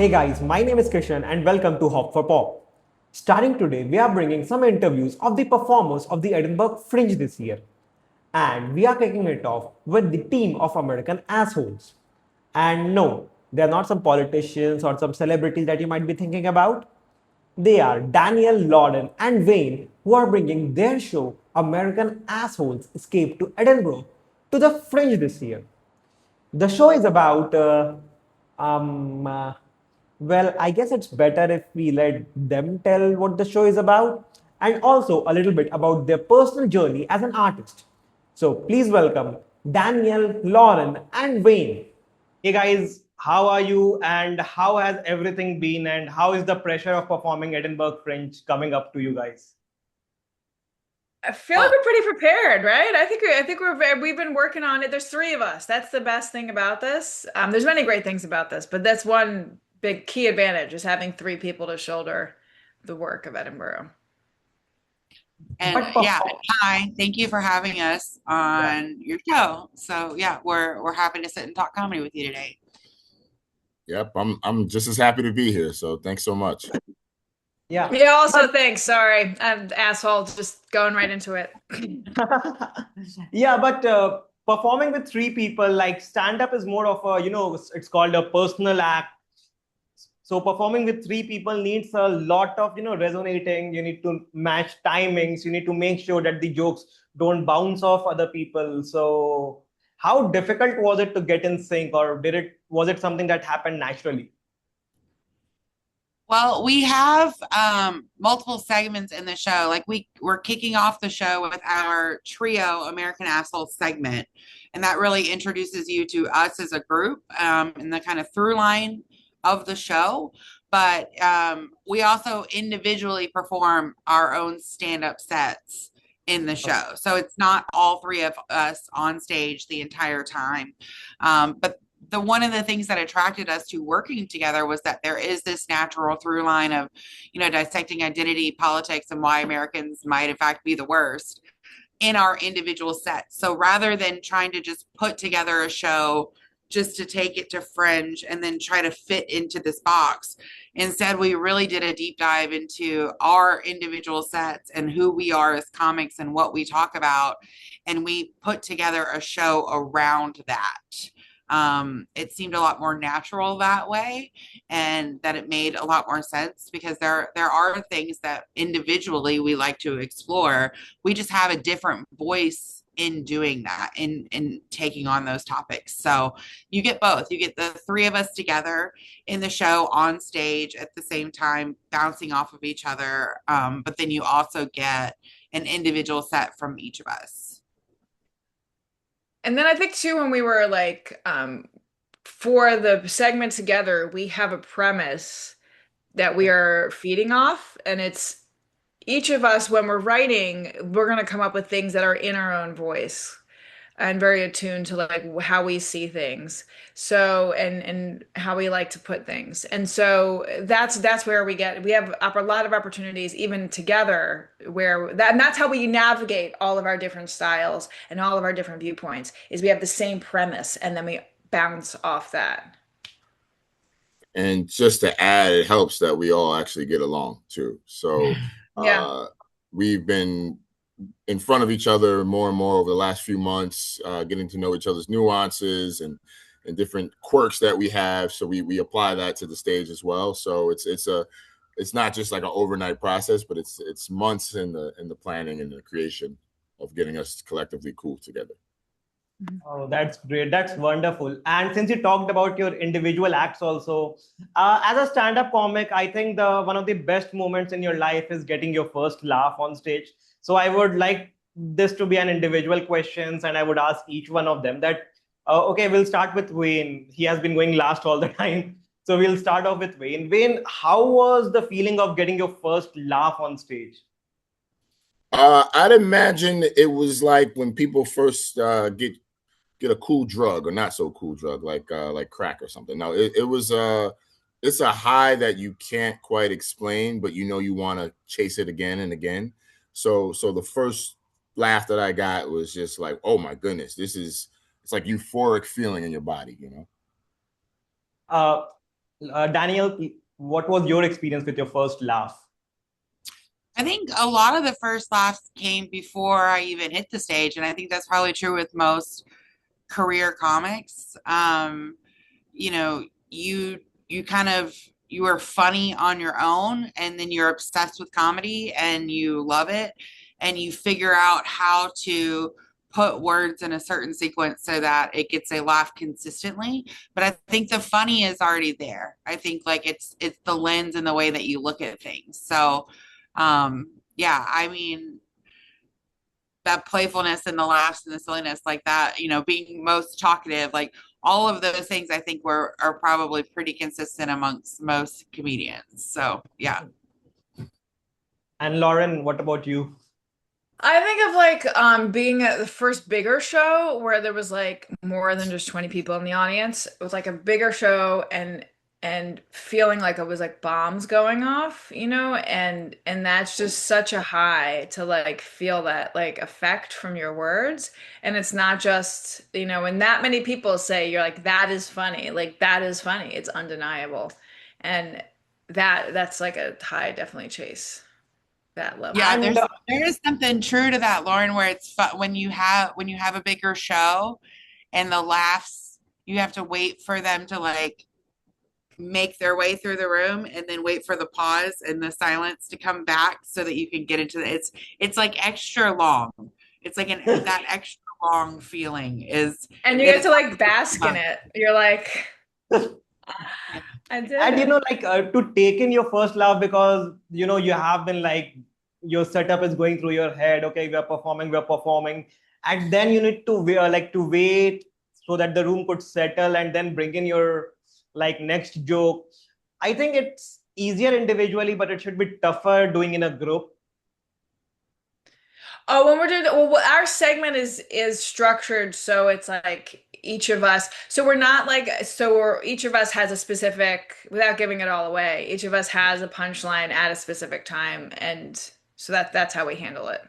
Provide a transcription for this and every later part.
Hey guys, my name is Krishan and welcome to Hop for Pop. Starting today, we are bringing some interviews of the performers of the Edinburgh Fringe this year. And we are kicking it off with the team of American assholes. And no, they are not some politicians or some celebrities that you might be thinking about. They are Danielle Slaughter and Wayne, who are bringing their show American Assholes Escape to Edinburgh to the Fringe this year. The show is about, um, uh, well, I guess it's better if we let them tell what the show is about and also a little bit about their personal journey as an artist. So please welcome Danielle, Lauren, and Wayne. Hey guys, how are you and how has everything been and how is the pressure of performing Edinburgh Fringe coming up to you guys? I feel like we're pretty prepared, right? We've been working on it. There's three of us. That's the best thing about this. There's many great things about this, but that's one big key advantage is having three people to shoulder the work of Edinburgh. And yeah, hi, thank you for having us on your show. So yeah, we're happy to sit and talk comedy with you today. Yep, I'm just as happy to be here. So thanks so much. Yeah. Yeah, also thanks. Sorry. I'm asshole, just going right into it. Yeah, but performing with three people, like stand up is more of a, it's called a personal act. So performing with three people needs a lot of, resonating. You need to match timings. You need to make sure that the jokes don't bounce off other people. So how difficult was it to get in sync, or was it something that happened naturally? Well, we have multiple segments in the show. Like we're kicking off the show with our trio American Asshole segment, and that really introduces you to us as a group and the kind of through line of the show. But we also individually perform our own stand-up sets in the show. So it's not all three of us on stage the entire time. But one of the things that attracted us to working together was that there is this natural through line of, dissecting identity, politics, and why Americans might in fact be the worst in our individual sets. So rather than trying to just put together a show just to take it to Fringe and then try to fit into this box, instead we really did a deep dive into our individual sets and who we are as comics and what we talk about, and we put together a show around that. It seemed a lot more natural that way, and that it made a lot more sense because there are things that individually we like to explore. We just have a different voice in doing that, in taking on those topics. So you get both. You get the three of us together in the show on stage at the same time, bouncing off of each other. But then you also get an individual set from each of us. And then I think too, when we were like, for the segment together, we have a premise that we are feeding off, and it's each of us, when we're writing, we're going to come up with things that are in our own voice and very attuned to like how we see things. So and how we like to put things. And so that's where we have a lot of opportunities even together where that, and that's how we navigate all of our different styles and all of our different viewpoints is we have the same premise and then we bounce off that. And just to add, it helps that we all actually get along too. So Yeah. we've been in front of each other more and more over the last few months, getting to know each other's nuances and different quirks that we have. So we apply that to the stage as well. So it's not just like an overnight process, but it's months in the planning and the creation of getting us collectively cool together. Oh, that's great. That's wonderful. And since you talked about your individual acts also, as a stand-up comic, I think the one of the best moments in your life is getting your first laugh on stage. So I would like this to be an individual questions, and I would ask each one of them that, okay, we'll start with Wayne. He has been going last all the time. So we'll start off with Wayne. Wayne, how was the feeling of getting your first laugh on stage? I'd imagine it was like when people first get a cool drug or not so cool drug like crack or something. No, it was it's a high that you can't quite explain, but you want to chase it again and again. So the first laugh that I got was just like, oh my goodness, it's like euphoric feeling in your body. Uh, Danielle, what was your experience with your first laugh? I think a lot of the first laughs came before I even hit the stage, and I think that's probably true with most career comics. You know, you kind of you are funny on your own, and then you're obsessed with comedy and you love it, and you figure out how to put words in a certain sequence so that it gets a laugh consistently. But I think the funny is already there. I think like it's the lens and the way that you look at things. So yeah, I mean that playfulness and the laughs and the silliness like that, you know, being most talkative, like all of those things I think are probably pretty consistent amongst most comedians. So yeah. And Lauren, what about you? I think of like being at the first bigger show where there was like more than just 20 people in the audience. It was like a bigger show and feeling like it was like bombs going off, you know, and that's just such a high to like feel that like effect from your words. And it's not just, you know, when that many people say you're like that is funny, like that is funny. It's undeniable. And that's like a high definitely chase that level. Yeah, And there is something true to that, Lauren, where it's fun when you have a bigger show and the laughs, you have to wait for them to like make their way through the room and then wait for the pause and the silence to come back so that you can get into it's like extra long. It's like that extra long feeling is And you it get is to like bask in it. You're like, I did and you it. know, like to take in your first laugh, because you know you have been like your setup is going through your head. Okay, we're performing, and then you need to like to wait so that the room could settle, and then bring in your like next joke. I think it's easier individually, but it should be tougher doing in a group. Oh, when we're doing well, our segment is structured so it's like each of us. So we're not like so we're each of us has a specific without giving it all away. Each of us has a punchline at a specific time, and so that's how we handle it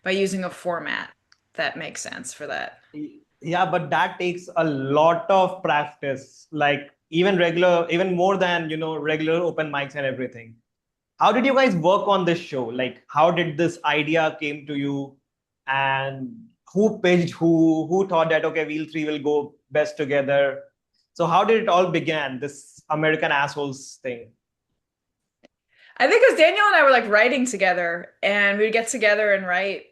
by using a format that makes sense for that. Yeah, but that takes a lot of practice, like even more than regular open mics and everything. How did you guys work on this show? Like, how did this idea came to you, and who pitched who thought that okay, we'll three will go best together? So how did it all began, this American assholes thing? I think because Danielle and I were like writing together, and we'd get together and write,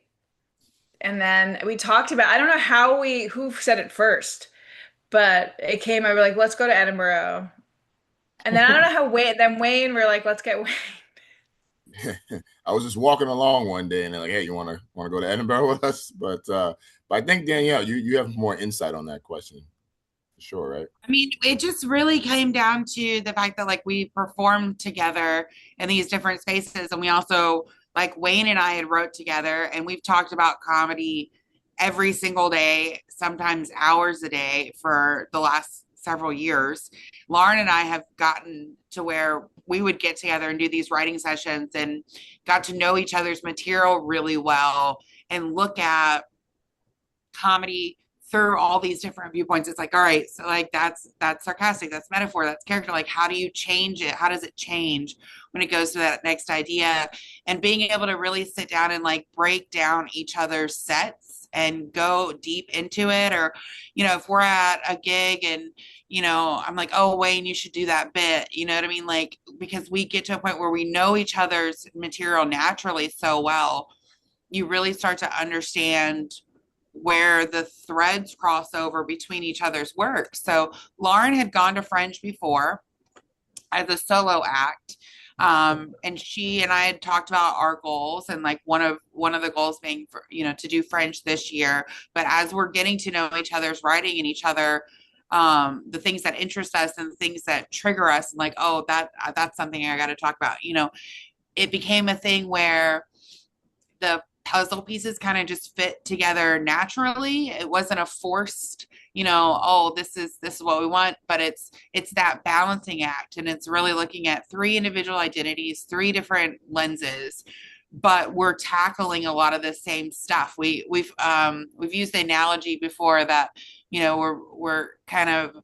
and then we talked about I don't know who said it first, but it came. I were like, let's go to Edinburgh, and then I don't know how Wayne we're like, let's get Wayne. I was just walking along one day and they're like, "Hey, you want to go to Edinburgh with us?" But I think Danielle, you have more insight on that question, for sure, right? I mean, it just really came down to the fact that like we performed together in these different spaces, and we also like Wayne and I had wrote together, and we've talked about comedy every single day, sometimes hours a day for the last several years. Lauren and I have gotten to where we would get together and do these writing sessions and got to know each other's material really well and look at comedy through all these different viewpoints. It's like, all right, so like that's sarcastic, that's metaphor, that's character. Like, how do you change it? How does it change when it goes to that next idea? And being able to really sit down and like break down each other's sets and go deep into it. Or, if we're at a gig and, I'm like, oh, Wayne, you should do that bit. You know what I mean? Like, because we get to a point where we know each other's material naturally so well, you really start to understand where the threads cross over between each other's work. So Lauren had gone to Fringe before as a solo act. And she and I had talked about our goals, and like one of the goals being for, to do Fringe this year. But as we're getting to know each other's writing and each other, the things that interest us and the things that trigger us, and like, oh, that's something I got to talk about. It became a thing where the puzzle pieces kind of just fit together naturally. It wasn't a forced, oh, this is what we want, but it's that balancing act, and it's really looking at three individual identities, three different lenses, but we're tackling a lot of the same stuff. We've used the analogy before that, we're kind of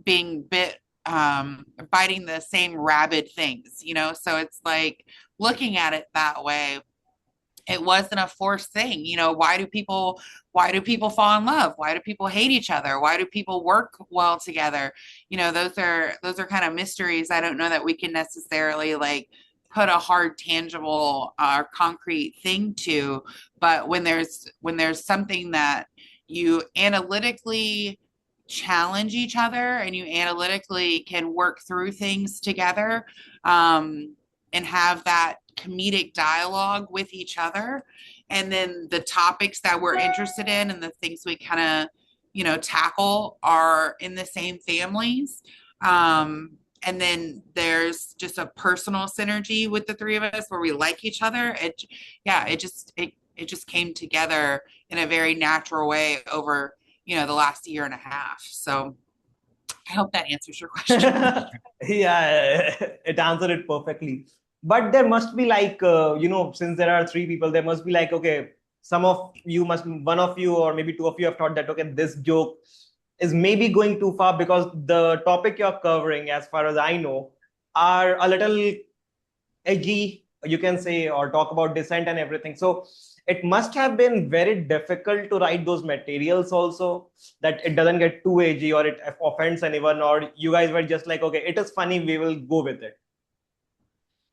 being bit biting the same rabid things, you know? So it's like looking at it that way, it wasn't a forced thing. You know, why do people fall in love? Why do people hate each other? Why do people work well together? You know, those are kind of mysteries. I don't know that we can necessarily like put a hard, tangible or concrete thing to, but when there's something that you analytically challenge each other and you analytically can work through things together, and have that comedic dialogue with each other, and then the topics that we're interested in and the things we kind of, you know, tackle are in the same families, and then there's just a personal synergy with the three of us where we like each other. It just came together in a very natural way over, you know, the last year and a half. So I hope that answers your question. Yeah, it answered it perfectly. But there must be like, since there are three people, there must be like, okay, one of you, or maybe two of you have thought that, okay, this joke is maybe going too far, because the topic you're covering, as far as I know, are a little edgy, you can say, or talk about dissent and everything. So it must have been very difficult to write those materials also, that it doesn't get too edgy or it offends anyone, or you guys were just like, okay, it is funny, we will go with it.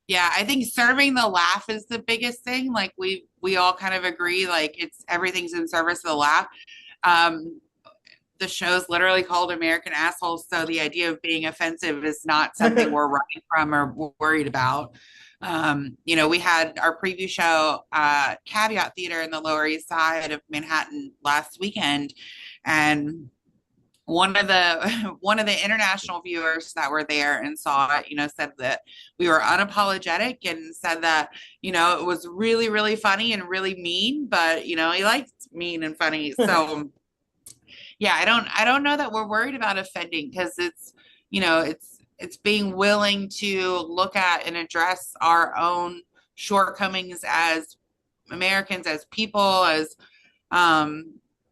Yeah, I think serving the laugh is the biggest thing. Like we all kind of agree, like everything's in service of the laugh. The show's literally called American Assholes, so the idea of being offensive is not something we're running from or worried about. You know, we had our preview show, Caveat Theater in the Lower East Side of Manhattan last weekend, and one of the international viewers that were there and saw it, you know, said that we were unapologetic, and said that, you know, it was really, really funny and really mean, but, you know, he liked mean and funny. So yeah, I don't know that we're worried about offending, because it's, you know, it's being willing to look at and address our own shortcomings as Americans, as people, as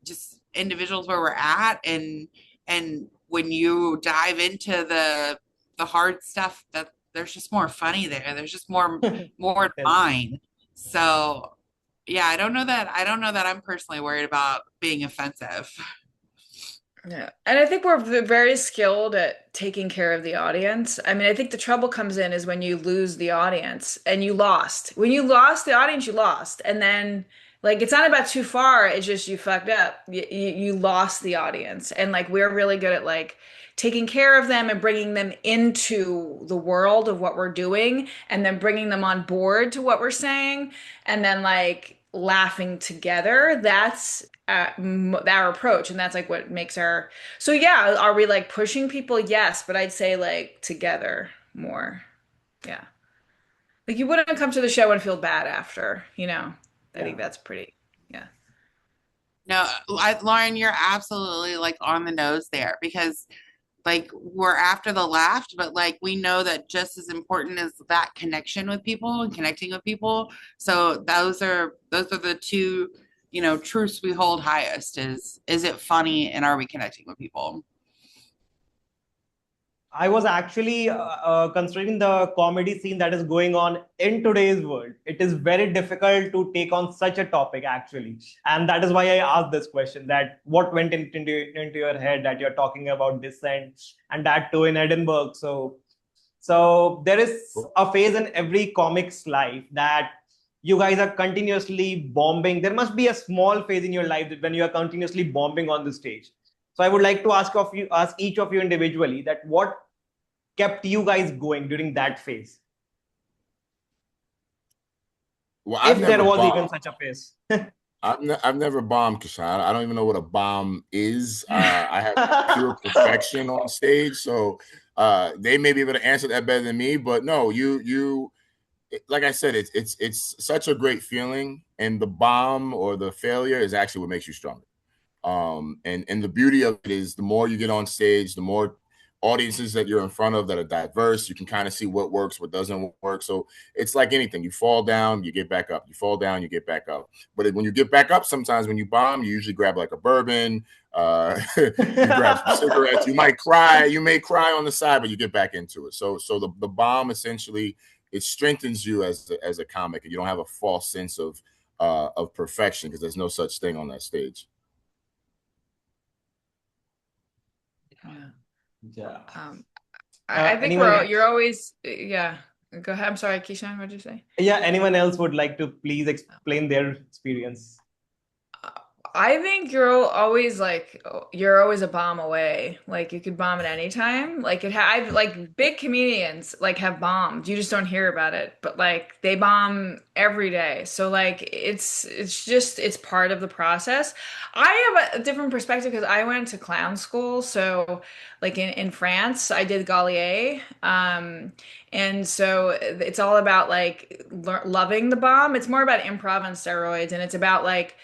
just individuals where we're at, and when you dive into the hard stuff, that there's just more funny there. There's just more fine. So yeah, I don't know that I'm personally worried about being offensive. Yeah. And I think we're very skilled at taking care of the audience. I mean, I think the trouble comes in is when you lose the audience and you lost. When you lost the audience, you lost. And then, like, it's not about too far, it's just you fucked up. You lost the audience. And, like, we're really good at, like, taking care of them and bringing them into the world of what we're doing, and then bringing them on board to what we're saying, and then, like, laughing together. That's our approach, and that's like what makes our. So yeah, are we like pushing people? Yes, but I'd say like together more. Yeah, like you wouldn't come to the show and feel bad after, you know. I think that's pretty. Yeah. No, Lauren, you're absolutely like on the nose there, because like we're after the laugh, but like we know that just as important is that connection with people and connecting with people. So those are the two, you know, truths we hold highest: is it funny, and are we connecting with people? I was actually considering the comedy scene that is going on in today's world. It is very difficult to take on such a topic, actually. And that is why I asked this question, that what went into your head that you're talking about Dissent, and that too in Edinburgh. So there is a phase in every comic's life that you guys are continuously bombing. There must be a small phase in your life when you are continuously bombing on the stage. So I would like to ask each of you individually, that what kept you guys going during that phase? Well, if there was even such a phase. I've never bombed, Kashan. I don't even know what a bomb is. I have pure perfection on stage, so they may be able to answer that better than me. But no, you like I said, it's such a great feeling, and the bomb or the failure is actually what makes you stronger. And the beauty of it is, the more you get on stage, the more audiences that you're in front of that are diverse. You can kind of see what works, what doesn't work. So it's like anything. You fall down, you get back up. You fall down, you get back up. But when you get back up, sometimes when you bomb, you usually grab like a bourbon. You grab some cigarettes. You might cry. You may cry on the side, but you get back into it. So the bomb essentially, it strengthens you as a comic, and you don't have a false sense of perfection, because there's no such thing on that stage. Yeah. I think you're always, yeah. Go ahead. I'm sorry, Keishan, what did you say? Yeah, anyone else would like to please explain their experience? I think you're always a bomb away. Like you could bomb at any time. Like I've like big comedians like have bombed. You just don't hear about it, but like they bomb every day. So like it's part of the process. I have a different perspective because I went to clown school. So like in France, I did Gaulier. And so it's all about like loving the bomb. It's more about improv on steroids, and it's about like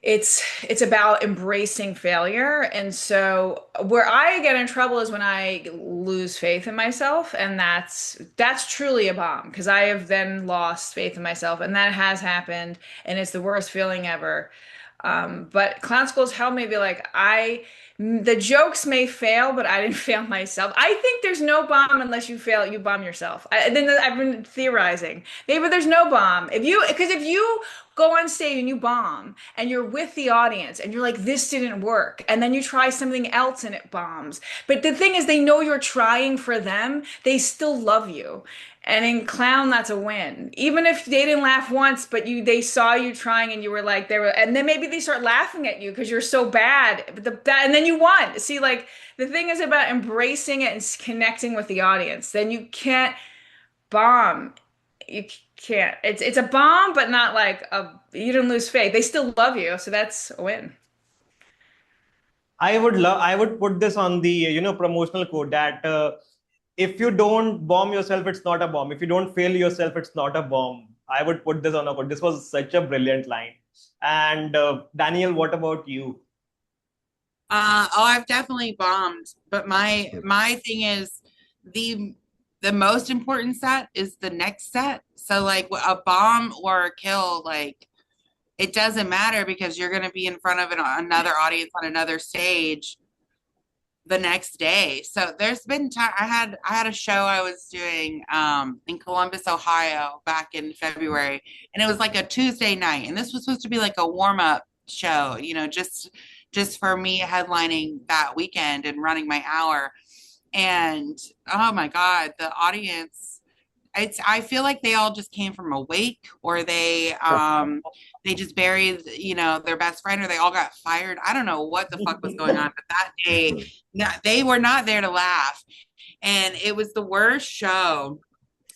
it's about embracing failure. And so where I get in trouble is when I lose faith in myself, and that's truly a bomb, because I have then lost faith in myself, and that has happened, and it's the worst feeling ever. But clown schools helped me be like, the jokes may fail, but I didn't fail myself. I think there's no bomb unless you fail, you bomb yourself. Then I've been theorizing. Maybe there's no bomb. Because if you go on stage and you bomb and you're with the audience and you're like, this didn't work, and then you try something else and it bombs. But the thing is, they know you're trying for them. They still love you. And in clown, that's a win. Even if they didn't laugh once, but they saw you trying, and you were like, and then maybe they start laughing at you because you're so bad. And then you won. See, like the thing is about embracing it and connecting with the audience. Then you can't bomb. You can't. It's a bomb, but not like you didn't lose faith. They still love you, so that's a win. I would put this on the promotional quote that if you don't bomb yourself, it's not a bomb. If you don't fail yourself, it's not a bomb. I would put this on a quote. This was such a brilliant line. And Danielle, what about you? I've definitely bombed, but my thing is the most important set is the next set. So like a bomb or a kill, like it doesn't matter, because you're going to be in front of another audience on another stage the next day. So there's been time I had a show I was doing in Columbus, Ohio back in February, and it was like a Tuesday night, and this was supposed to be like a warm-up show, just for me headlining that weekend and running my hour. And oh my God, the audience, I feel like they all just came from a wake, or they just buried, their best friend, or they all got fired. I don't know what the fuck was going on, but that day, they were not there to laugh. And it was the worst show.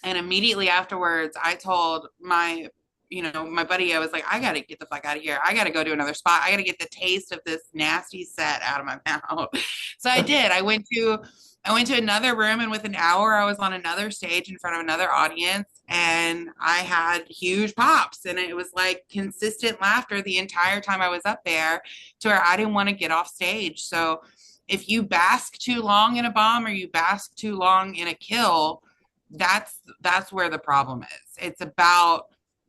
And immediately afterwards, I told my buddy, I was like, I got to get the fuck out of here. I got to go to another spot. I got to get the taste of this nasty set out of my mouth. So I did. I went to another room, and within an hour I was on another stage in front of another audience, and I had huge pops, and it was like consistent laughter the entire time I was up there, to where I didn't want to get off stage. So if you bask too long in a bomb, or you bask too long in a kill, that's where the problem is. It's about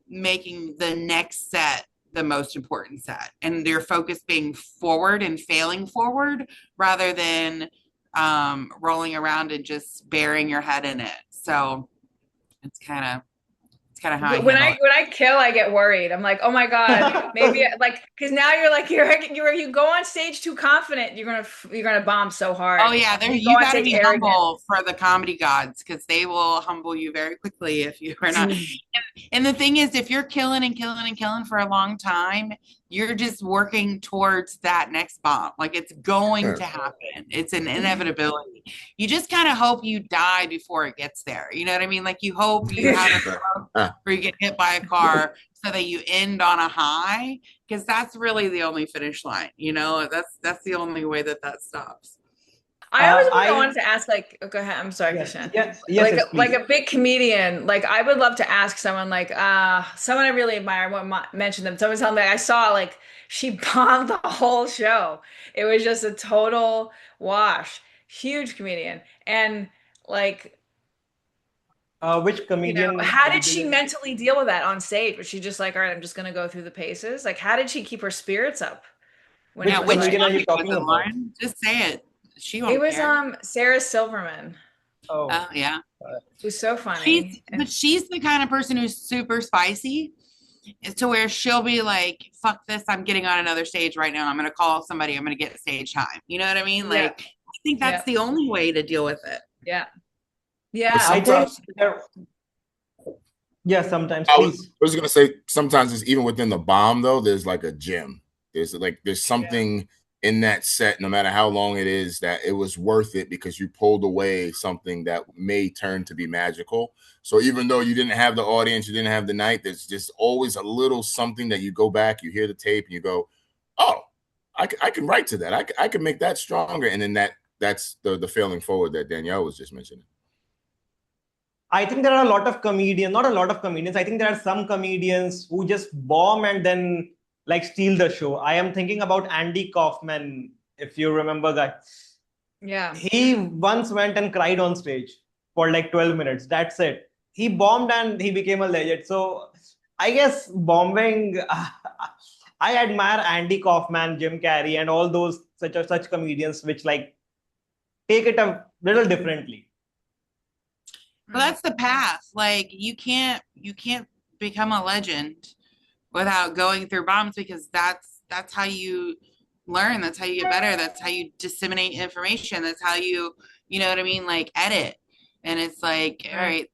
making the next set the most important set, and your focus being forward and failing forward, rather than rolling around and just burying your head in it. So it's kind of how when I kill, I get worried. I'm like, oh my God, maybe like, because now you're like, you go on stage too confident, you're gonna bomb so hard. Oh yeah, you gotta be humble for the comedy gods, because they will humble you very quickly if you are not. And the thing is, if you're killing and killing and killing for a long time, you're just working towards that next bomb. Like it's going to happen. It's an inevitability. You just kind of hope you die before it gets there. You know what I mean? Like you hope you have a stroke or you get hit by a car, so that you end on a high, because that's really the only finish line. That's the only way that stops. I always wanted to ask, like, go ahead. I'm sorry, Kishan. Yes, like a big comedian. Like, I would love to ask someone, like, someone I really admire. I won't mention them. Someone told me, I saw, like, she bombed the whole show. It was just a total wash. huge comedian. And like, Which comedian how did did you she listen to? mentally deal with that on stage? Was she just like, all right, I'm just gonna go through the paces? Like, how did she keep her spirits up when it Yeah, Which was which comedian like, are topic you was talking it, about? Lauren? Just say it. She it won't was care. Sarah Silverman, Oh, Oh, yeah. who's so funny. And She's the kind of person who's super spicy to where she'll be like, fuck this, I'm getting on another stage right now. I'm going to call somebody. I'm going to get stage time. You know what I mean? yeah, Like, I think that's yeah, the only way to deal with it. yeah, But yeah. I think sometimes yeah, sometimes, I was, please. I was gonna say sometimes it's even within the bomb though. There's like a gem. There's Yeah. something in that set, no matter how long it is, that it was worth it because you pulled away something that may turn to be magical. So even though you didn't have the audience, you didn't have the night, there's just always a little something that you go back, you hear the tape, and you go, "Oh, I can write to that. I can make that stronger." And then that's the failing forward that Danielle was just mentioning. I think there are a lot of comedians, not a lot of comedians. I think there are some comedians who just bomb and then like steal the show. I am thinking about Andy Kaufman, if you remember, guys. Yeah. He once went and cried on stage for like 12 minutes. That's it. He bombed and he became a legend. So I guess bombing, I admire Andy Kaufman, Jim Carrey, and all those such comedians which like take it a little differently. Well, that's the path. Like, you can't become a legend without going through bombs, because that's how you learn. That's how you get better. That's how you disseminate information. That's how you know what I mean? Like, edit. And it's like, all right,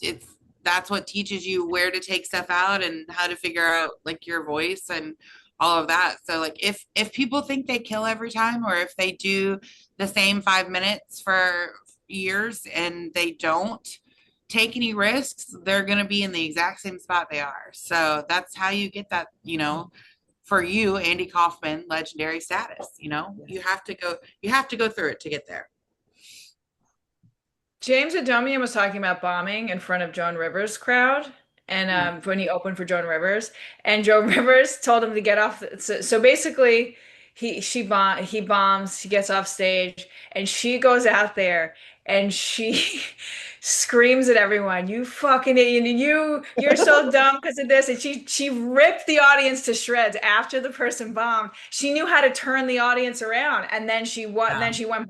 it's that's what teaches you where to take stuff out and how to figure out like your voice and all of that. So like, if people think they kill every time, or if they do the same 5 minutes for years and they don't take any risks, they're going to be in the exact same spot they are. So that's how you get that, for you, Andy Kaufman, legendary status. You have to go through it to get there. James Adomian was talking about bombing in front of Joan Rivers' crowd, and when he opened for Joan Rivers, and Joan Rivers told him to get off. So basically, he bombs, he gets off stage, and she goes out there and she screams at everyone, "You fucking idiot! You're so dumb because of this!" And she ripped the audience to shreds after the person bombed. She knew how to turn the audience around, and then she went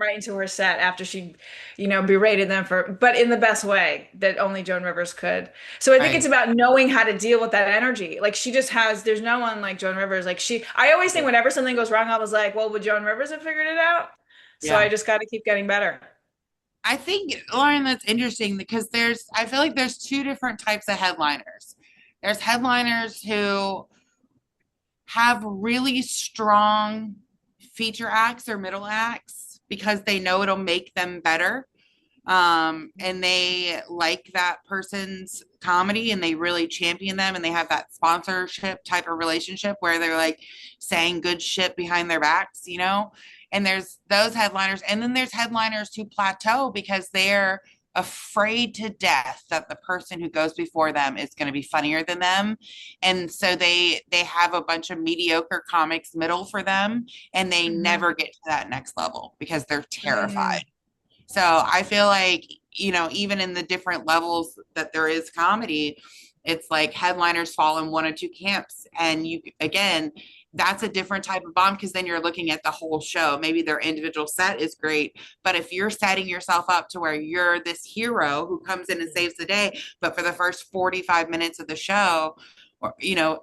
right into her set after she berated them but in the best way that only Joan Rivers could. So I think it's Right. about knowing how to deal with that energy. Like there's no one like Joan Rivers. I always think whenever something goes wrong, I was like, well, would Joan Rivers have figured it out? So I Yeah. just got to keep getting better. I think, Lauren, that's interesting because I feel like there's two different types of headliners. There's headliners who have really strong feature acts or middle acts because they know it'll make them better. And they like that person's comedy and they really champion them, and they have that sponsorship type of relationship where they're like saying good shit behind their backs. And there's those headliners, and then there's headliners who plateau because they're afraid to death that the person who goes before them is going to be funnier than them, and so they have a bunch of mediocre comics middle for them, and they never get to that next level because they're terrified. So I feel like, even in the different levels that there is comedy, it's like headliners fall in one or two camps. And again, that's a different type of bomb because then you're looking at the whole show. Maybe their individual set is great, but if you're setting yourself up to where you're this hero who comes in and saves the day, but for the first 45 minutes of the show, or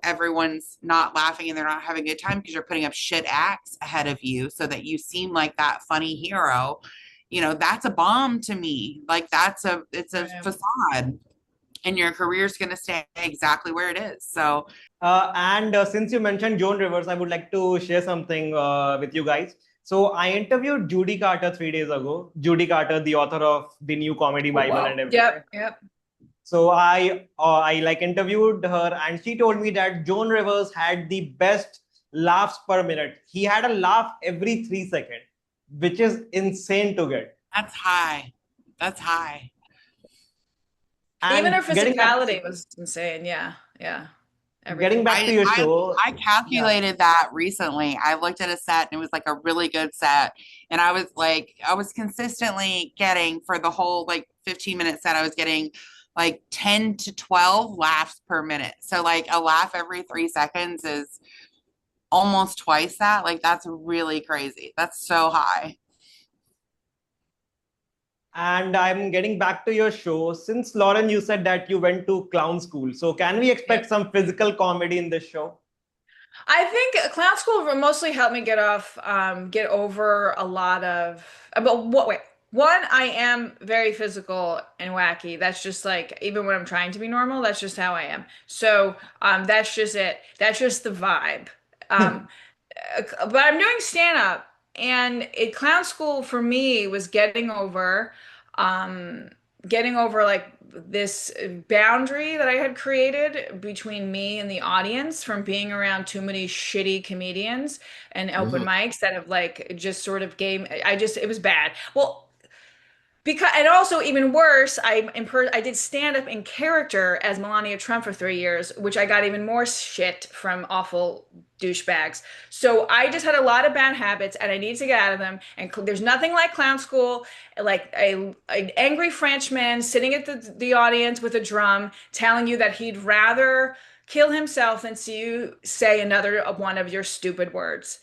everyone's not laughing and they're not having a good time because you're putting up shit acts ahead of you so that you seem like that funny hero, that's a bomb to me. Like it's a facade, and your career's going to stay exactly where it is. So And since you mentioned Joan Rivers, I would like to share something with you guys. So I interviewed Judy Carter 3 days ago. Judy Carter, the author of the new comedy Oh, Bible wow. and everything. Yep. So I like interviewed her, and she told me that Joan Rivers had the best laughs per minute. He had a laugh every 3 seconds, which is insane to get. that's high. That's high. Even her And getting back, physicality was insane. Yeah. Getting back to your show. I calculated that recently. I looked at a set and it was like a really good set. And I was consistently getting for the whole like 15-minute set, I was getting like 10 to 12 laughs per minute. So like a laugh every 3 seconds is almost twice that. Like that's really crazy. That's so high. And I'm getting back to your show. Since Lauren, you said that you went to clown school. So can we expect some physical comedy in this show? I think clown school mostly helped me get over a lot of, but what, wait, one, I am very physical and wacky. That's just like, even when I'm trying to be normal, that's just how I am. So, that's just it. That's just the vibe. Um, but I'm doing stand up, and clown school for me was um getting over like this boundary that I had created between me and the audience from being around too many shitty comedians and open Mhm. mics that have like just sort of it was bad. Well, because, and also even worse, I did stand up in character as Melania Trump for 3 years, which I got even more shit from awful douchebags. So I just had a lot of bad habits, and I need to get out of them. And there's nothing like clown school, like an angry Frenchman sitting at the audience with a drum, telling you that he'd rather kill himself than see you say another one of your stupid words.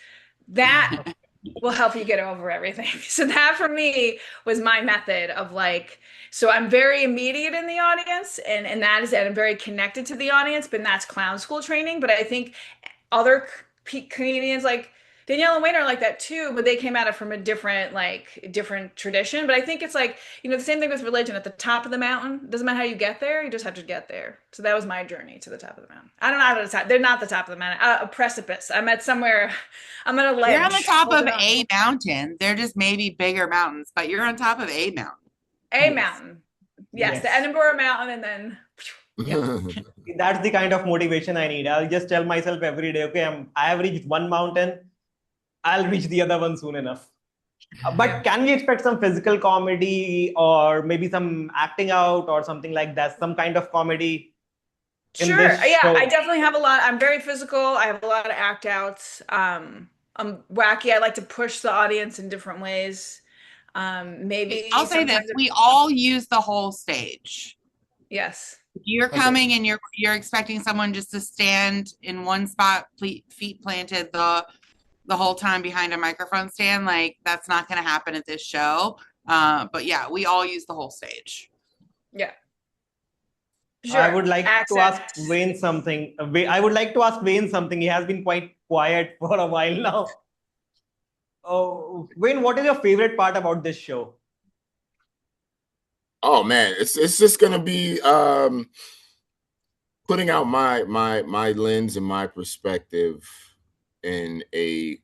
That will help you get over everything. So that for me was my method of like, so I'm very immediate in the audience, and that is that I'm very connected to the audience, but that's clown school training. But I think other comedians like Danielle and Wayne are like that too, but they came at it from a different tradition. But I think it's like, the same thing with religion. At the top of the mountain, doesn't matter how you get there, you just have to get there. So that was my journey to the top of the mountain. I don't know how to the top. They're not the top of the mountain. A precipice. I'm at somewhere. I'm at a ledge. You're on the top of holding on. a mountain. They're just maybe bigger mountains, but you're on top of a mountain. A mountain. Yes, the Edinburgh mountain, and then That's the kind of motivation I need. I'll just tell myself every day, okay, I have reached one mountain. I'll reach the other one soon enough. But can we expect some physical comedy or maybe some acting out or something like that? Some kind of comedy in sure. this Yeah, show? I definitely have a lot. I'm very physical. I have a lot of act outs. I'm wacky. I like to push the audience in different ways. Maybe I'll say this: sometimes we all use the whole stage. yes. You're coming and you're expecting someone just to stand in one spot, feet planted the whole time behind a microphone stand. Like that's not going to happen at this show. But yeah, we all use the whole stage. Yeah. Sure. I would like to ask Accents. Wayne something. I would like to ask Wayne something. He has been quite quiet for a while now. Oh, Wayne, what is your favorite part about this show? Oh man, it's just gonna be putting out my lens and my perspective in a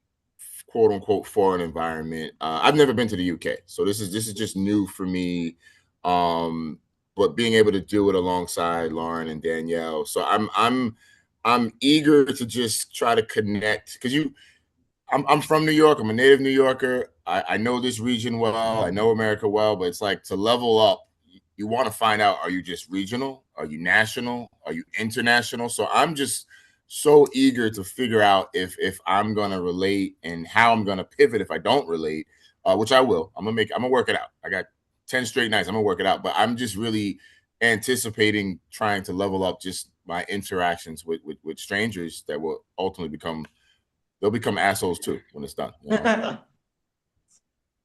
quote unquote foreign environment. I've never been to the UK, so this is just new for me. But being able to do it alongside Lauren and Danielle, so I'm eager to just try to connect because I'm from New York. I'm a native New Yorker. I know this region well. I know America well, but it's like to level up. You want to find out, are you just regional? Are you national? Are you international? So I'm just so eager to figure out if I'm going to relate and how I'm going to pivot if I don't relate, which I will. I'm going to work it out. I got 10 straight nights. I'm going to work it out. But I'm just really anticipating trying to level up just my interactions with strangers that will ultimately they'll become assholes too when it's done. You know?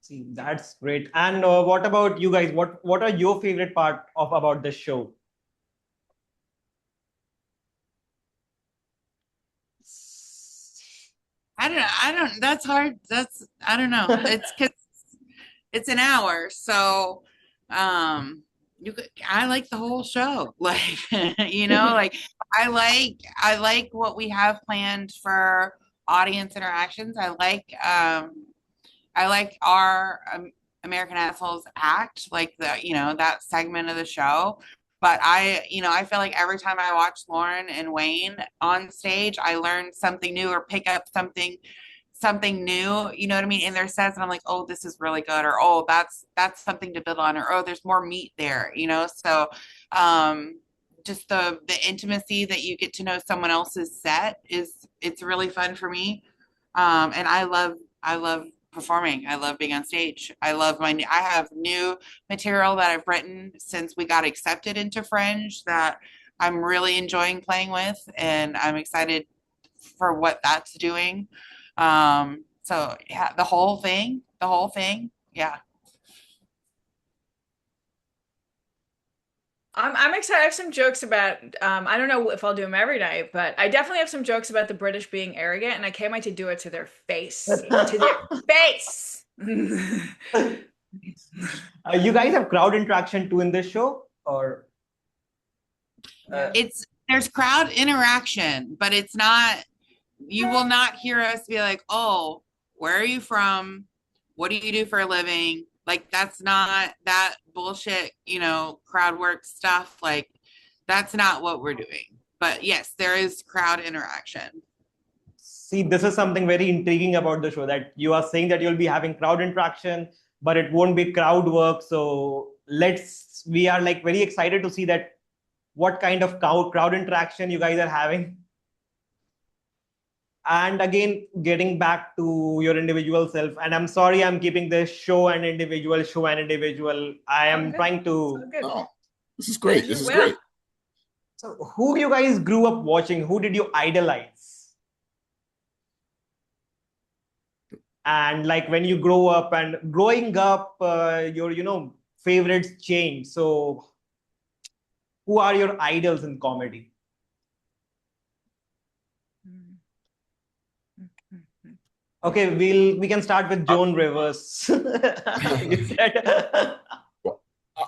See, that's great. And what about you guys? What are your favorite part about this show? That's hard. I don't know. It's because it's an hour. So, I like the whole show. Like, like I like what we have planned for audience interactions. I like our American Assholes act, like that segment of the show. But I feel like every time I watch Lauren and Wayne on stage, I learn something new or pick up something new, you know what I mean, in their sets, and I'm like, oh, this is really good, or oh, that's something to build on, or oh, there's more meat there, So just the intimacy that you get to know someone else's set it's really fun for me. And I love performing. I love being on stage. I have new material that I've written since we got accepted into Fringe that I'm really enjoying playing with, and I'm excited for what that's doing. So yeah, the whole thing. Yeah. I'm excited. I have some jokes about, I don't know if I'll do them every night, but I definitely have some jokes about the British being arrogant, and I can't wait to do it to their face. To their face. You guys have crowd interaction too in this show, or There's crowd interaction, but it's not, you will not hear us be like, oh, where are you from? What do you do for a living? Like, that's not that bullshit, crowd work stuff. Like, that's not what we're doing. But yes, there is crowd interaction. see, this is something very intriguing about the show, that you are saying that you'll be having crowd interaction, but it won't be crowd work. So we are like very excited to see that what kind of crowd interaction you guys are having. And again, getting back to your individual self, and I'm sorry I'm keeping this show and individual. I am trying to. Oh, this is great. This is Well, great. So, who you guys grew up watching? Who did you idolize? And like when you grow up and growing up, your favorites change. So, who are your idols in comedy? Okay, we can start with Joan Rivers. You said.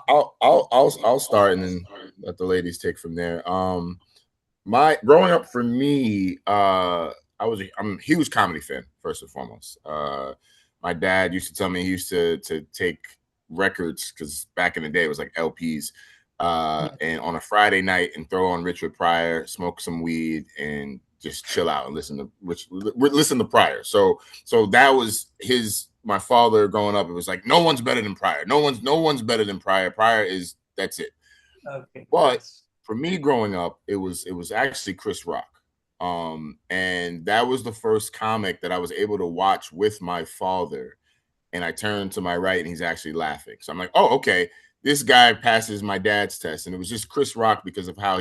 I'll start and then let the ladies take from there. My growing up for me, I'm a huge comedy fan first and foremost. My dad used to tell me he used to take records, because back in the day it was like LPs, and on a Friday night and throw on Richard Pryor, smoke some weed, and just chill out and listen to Pryor. So that was my father growing up. It was like, no one's better than Pryor. No one's better than Pryor. That's it. Okay. But for me growing up, it was actually Chris Rock. And that was the first comic that I was able to watch with my father. And I turned to my right and he's actually laughing. So I'm like, oh, okay, this guy passes my dad's test. And it was just Chris Rock because of how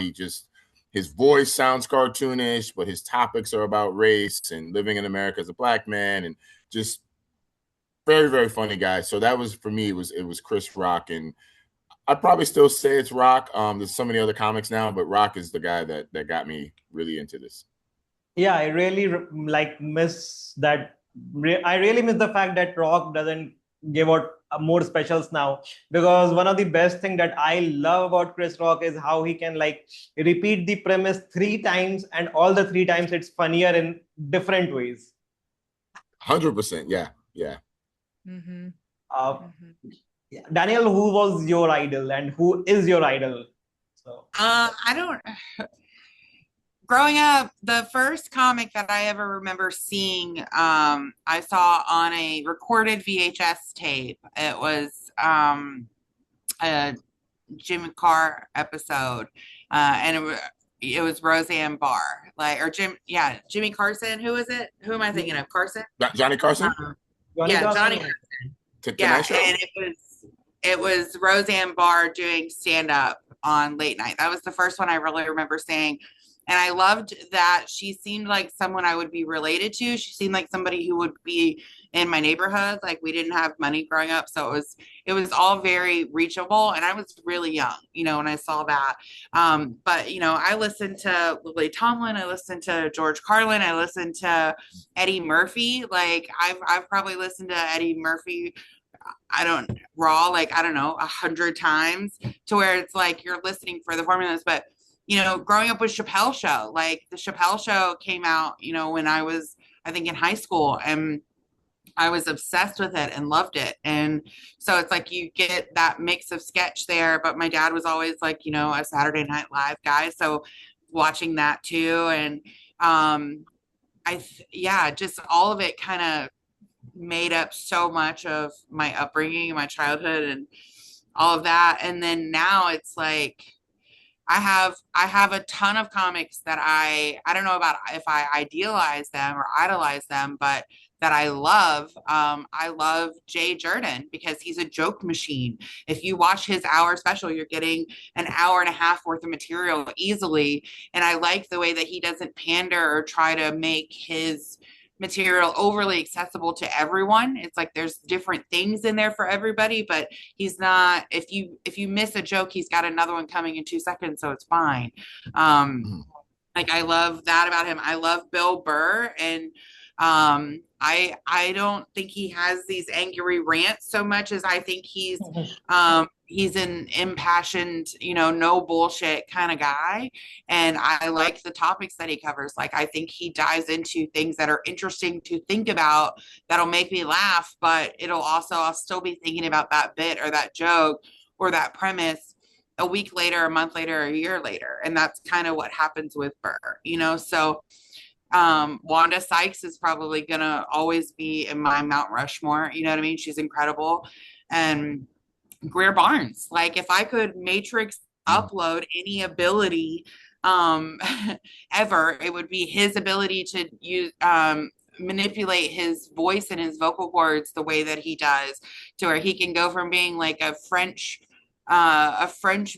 his voice sounds cartoonish, but his topics are about race and living in America as a black man, and just very, very funny guy. So that was, for me, it was Chris Rock. And I'd probably still say it's Rock. There's so many other comics now, but Rock is the guy that got me really into this. Yeah, I really miss that. I really miss the fact that Rock doesn't give out more specials now, because one of the best thing that I love about Chris Rock is how he can repeat the premise 3 times, and all the 3 times it's funnier in different ways. 100%. Yeah. Mm-hmm. Danielle, who was your idol and who is your idol? So growing up, the first comic that I ever remember seeing, I saw on a recorded VHS tape. It was a Jimmy Carr episode, and it was Roseanne Barr, Jimmy Carson. Who is it? Who am I thinking of? Carson? Johnny Carson? Johnny Carson. And it was Roseanne Barr doing stand up on late night. That was the first one I really remember seeing. And I loved that she seemed like someone I would be related to. She seemed like somebody who would be in my neighborhood. Like, we didn't have money growing up, so it was all very reachable. And I was really young, when I saw that. But I listened to Lily Tomlin. I listened to George Carlin. I listened to Eddie Murphy. Like, I've probably listened to Eddie Murphy 100 times, to where it's like you're listening for the formulas. But growing up with Chappelle Show, like the Chappelle Show came out, when I was, I think, in high school, and I was obsessed with it and loved it. And so it's like you get that mix of sketch there, but my dad was always like, a Saturday Night Live guy. So watching that too. And just all of it kind of made up so much of my upbringing and my childhood and all of that. And then now it's like, I have a ton of comics that I don't know about if I idealize them or idolize them, but that I love. I love Jay Jordan because he's a joke machine. If you watch his hour special, you're getting an hour and a half worth of material easily. And I like the way that he doesn't pander or try to make his material overly accessible to everyone. It's like there's different things in there for everybody, but he's not, if you miss a joke, he's got another one coming in 2 seconds, so it's fine. Like I love that about him. I love Bill Burr, and I don't think he has these angry rants so much as I think he's an impassioned, no bullshit kind of guy. And I like the topics that he covers. Like I think he dives into things that are interesting to think about that'll make me laugh, but I'll still be thinking about that bit or that joke or that premise a week later, a month later, a year later. And that's kind of what happens with Burr. So Wanda Sykes is probably gonna always be in my Mount Rushmore. You know what I mean? She's incredible. And Greer Barnes, like if I could matrix upload any ability ever, it would be his ability to use manipulate his voice and his vocal cords the way that he does, to where he can go from being like a French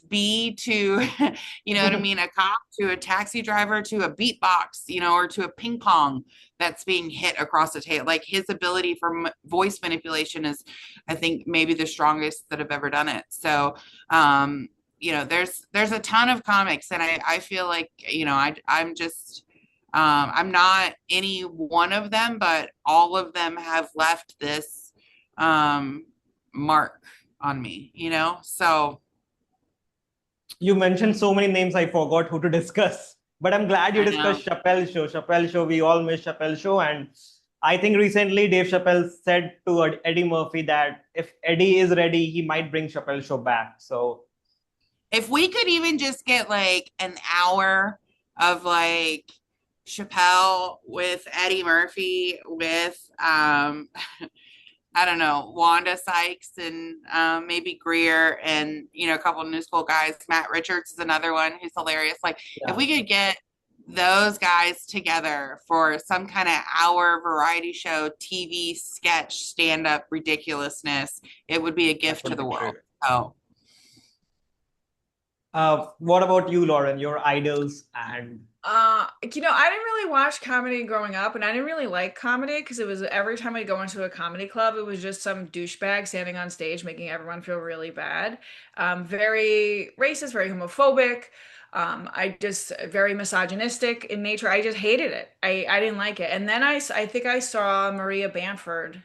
bee to, you know what I mean, a cop to a taxi driver to a beatbox, or to a ping pong that's being hit across the table. Like his ability for voice manipulation is, I think, maybe the strongest that have ever done it. So, there's a ton of comics, and I feel like, I'm just, I'm not any one of them, but all of them have left this mark on me, so You mentioned so many names, I forgot who to discuss. But I'm glad you discussed Chappelle Show. Chappelle Show, we all miss Chappelle Show. And I think recently Dave Chappelle said to Eddie Murphy that if Eddie is ready, he might bring Chappelle Show back. So if we could even just get like an hour of like Chappelle with Eddie Murphy with I don't know, Wanda Sykes and maybe Greer and, a couple of new school guys. Matt Richards is another one who's hilarious. Like, if we could get those guys together for some kind of hour variety show, TV, sketch, stand-up ridiculousness, it would be a gift to the world. So, what about you, Lauren? Your idols and I didn't really watch comedy growing up, and I didn't really like comedy because it was every time I go into a comedy club, it was just some douchebag standing on stage making everyone feel really bad. Very racist, very homophobic. I just very misogynistic in nature. I just hated it. I didn't like it. And then I think I saw Maria Bamford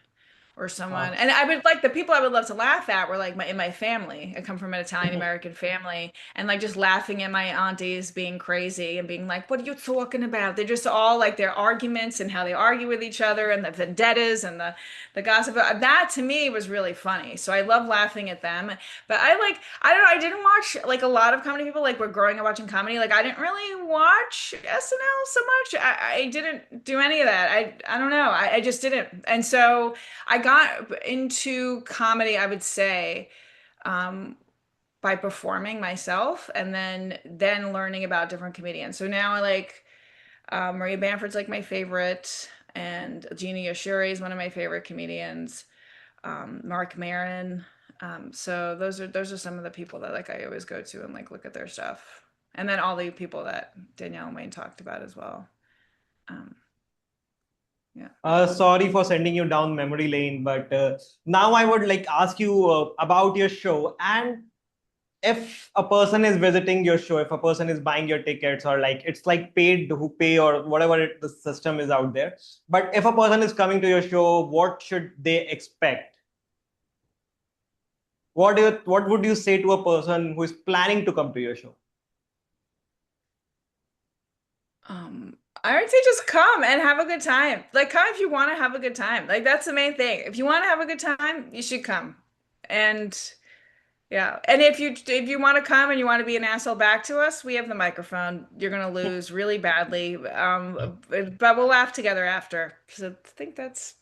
or someone. And I would like the people I would love to laugh at were like in my family. I come from an Italian American family, and like just laughing at my aunties being crazy and being like, "What are you talking about?" They're just all like their arguments and how they argue with each other and the vendettas and the gossip. That to me was really funny. So I love laughing at them. But I don't know, I didn't watch like a lot of comedy people like were growing up watching comedy. Like I didn't really watch SNL so much. I didn't do any of that. I don't know. I just didn't. And so I got into comedy, I would say, by performing myself and then learning about different comedians. So now I like Maria Bamford's like my favorite, and Gina Yoshuri is one of my favorite comedians. Mark Maron. So those are some of the people that like I always go to and like look at their stuff. And then all the people that Danielle and Wayne talked about as well. Yeah. Sorry for sending you down memory lane, but now I would like ask you about your show. And if a person is visiting your show, if a person is buying your tickets, or like it's like paid who pay or whatever the system is out there. But if a person is coming to your show, what should they expect? What would you say to a person who is planning to come to your show? I would say just come and have a good time. Like come if you want to have a good time. Like that's the main thing. If you want to have a good time, you should come. And yeah. And if you want to come and you want to be an asshole back to us, we have the microphone. You're gonna lose really badly. But we'll laugh together after. So I think that's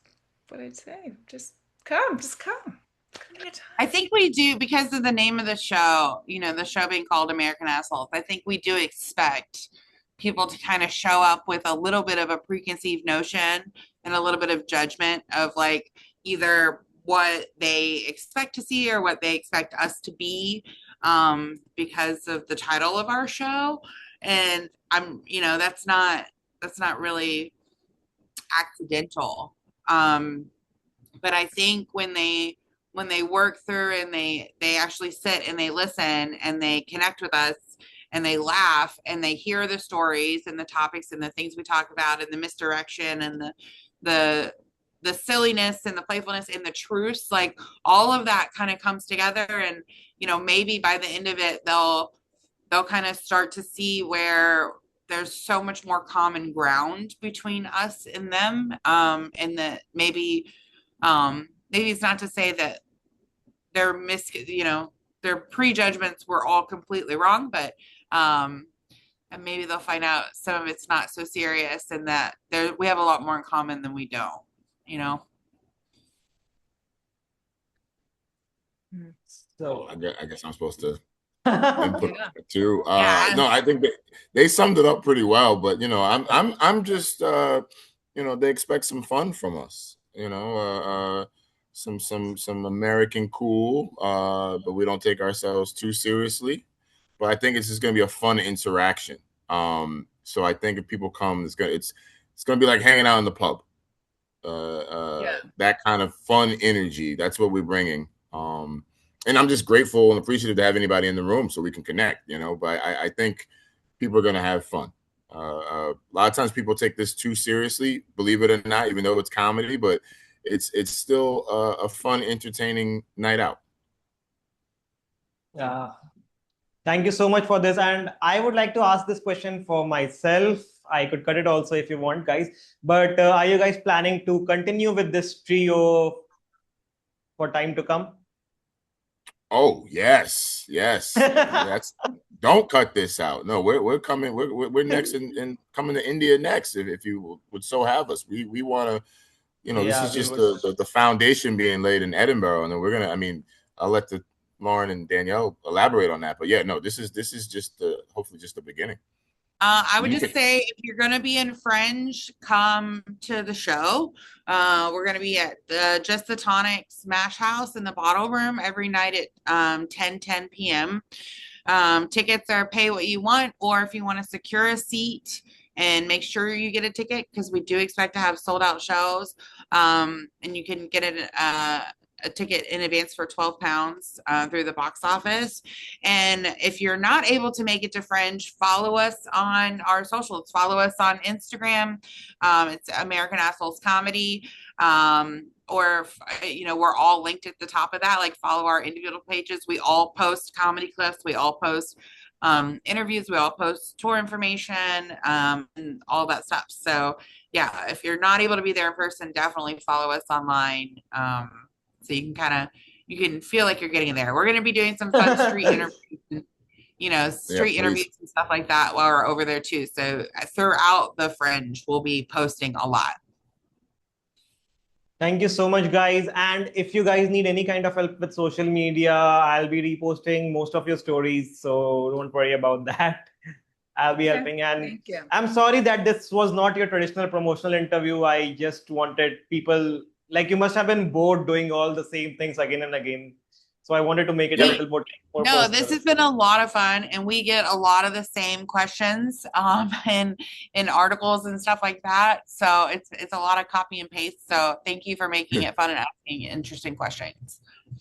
what I'd say. Just come. Just come. Come to your time. I think we do, because of the name of the show, the show being called American Assholes. I think we do expect people to kind of show up with a little bit of a preconceived notion and a little bit of judgment of like either what they expect to see or what they expect us to be, because of the title of our show. And that's not really accidental. But I think when they work through and they actually sit and they listen and they connect with us and they laugh and they hear the stories and the topics and the things we talk about and the misdirection and the silliness and the playfulness and the truths, like all of that kind of comes together. And maybe by the end of it they'll kind of start to see where there's so much more common ground between us and them, and that maybe it's not to say that their their prejudgments were all completely wrong, but and maybe they'll find out some of it's not so serious and that we have a lot more in common than we don't. So I guess I'm supposed to input too. Yeah. No, I think they summed it up pretty well. But I'm just they expect some fun from us. Some American cool, but we don't take ourselves too seriously. But I think it's just gonna be a fun interaction. So I think if people come, it's gonna be like hanging out in the pub. That kind of fun energy. That's what we're bringing. And I'm just grateful and appreciative to have anybody in the room so we can connect, but I think people are going to have fun. A lot of times people take this too seriously, believe it or not, even though it's comedy, but it's still a fun, entertaining night out. Thank you so much for this. And I would like to ask this question for myself. I could cut it also if you want, guys. But are you guys planning to continue with this trio for time to come? Oh, yes. Don't cut this out. No, we're coming. We're next and coming to India next. If you would so have us, we want to. This is just the foundation being laid in Edinburgh, and then we're gonna. I mean, I'll let Lauren and Danielle elaborate on that. But yeah, no, this is just hopefully just the beginning. I would just say, if you're going to be in Fringe, come to the show. We're going to be at Just the Tonic Smash House in the Bottle Room every night at 10 p.m. Tickets are pay what you want, or if you want to secure a seat and make sure you get a ticket, because we do expect to have sold out shows. And you can get a ticket in advance for £12 through the box office. And if you're not able to make it to Fringe, follow us on our socials. Follow us on Instagram. It's American Assholes Comedy. Or we're all linked at the top of that. Like, follow our individual pages. We all post comedy clips. We all post interviews. We all post tour information, and all that stuff. So yeah, if you're not able to be there in person, definitely follow us online. So you can feel like you're getting there. We're going to be doing some fun street interviews, interviews and stuff like that while we're over there too. So throughout the Fringe, we'll be posting a lot. Thank you so much, guys. And if you guys need any kind of help with social media, I'll be reposting most of your stories. So don't worry about that. I'll be helping. And Thank you. I'm sorry that this was not your traditional promotional interview. I just wanted people, like, you must have been bored doing all the same things again and again. So I wanted to make it a little more No, personal. this has been a lot of fun, and we get a lot of the same questions in articles and stuff like that. So it's a lot of copy and paste. So thank you for making it fun and asking interesting questions.